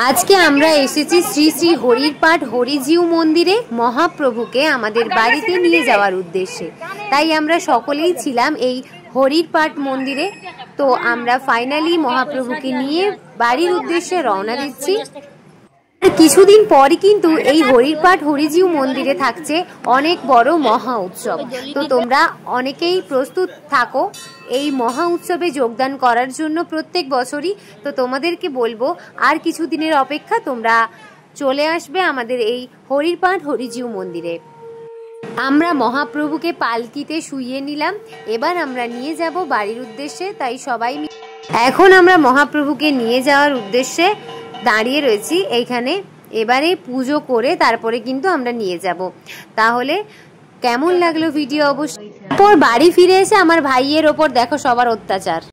আজকে আমরা এসেছি শ্রী শ্রী হরিরপাট হরিজিউ মন্দিরে মহাপ্রভুকে আমাদের বাড়িতে নিয়ে যাওয়ার উদ্দেশ্যে। তাই আমরা সকলেই ছিলাম এই হরিরপাট মন্দিরে। তো আমরা ফাইনালি মহাপ্রভুকে নিয়ে বাড়ির উদ্দেশ্যে রওনা দিচ্ছি। কিছুদিন পরই কিন্তু এই হরিরপাট হরিজিউ মন্দিরে থাকছে অনেক বড় মহা উৎসব। তো তোমরা অনেকেই প্রস্তুত থাকো এই মহা উৎসবে যোগদান করার জন্য প্রত্যেক বছরই। তো তোমাদেরকে বলবো আর কিছুদিনের অপেক্ষা, তোমরা চলে আসবে আমাদের এই হরিরপাট হরিজিউ মন্দিরে। আমরা মহাপ্রভুকে পালকিতে শুইয়ে নিলাম, এবার আমরা নিয়ে যাব বাড়ির উদ্দেশ্যে। তাই সবাই এখন আমরা মহাপ্রভুকে নিয়ে যাওয়ার উদ্দেশ্যে দাঁড়িয়ে রয়েছি এইখানে। এবারে পুজো করে তারপরে কিন্তু আমরা নিয়ে যাব। তাহলে কেমন লাগলো ভিডিও অবশ্যই। পর বাড়ি ফিরে এসে আমার ভাইয়ের ওপর দেখো সবার অত্যাচার।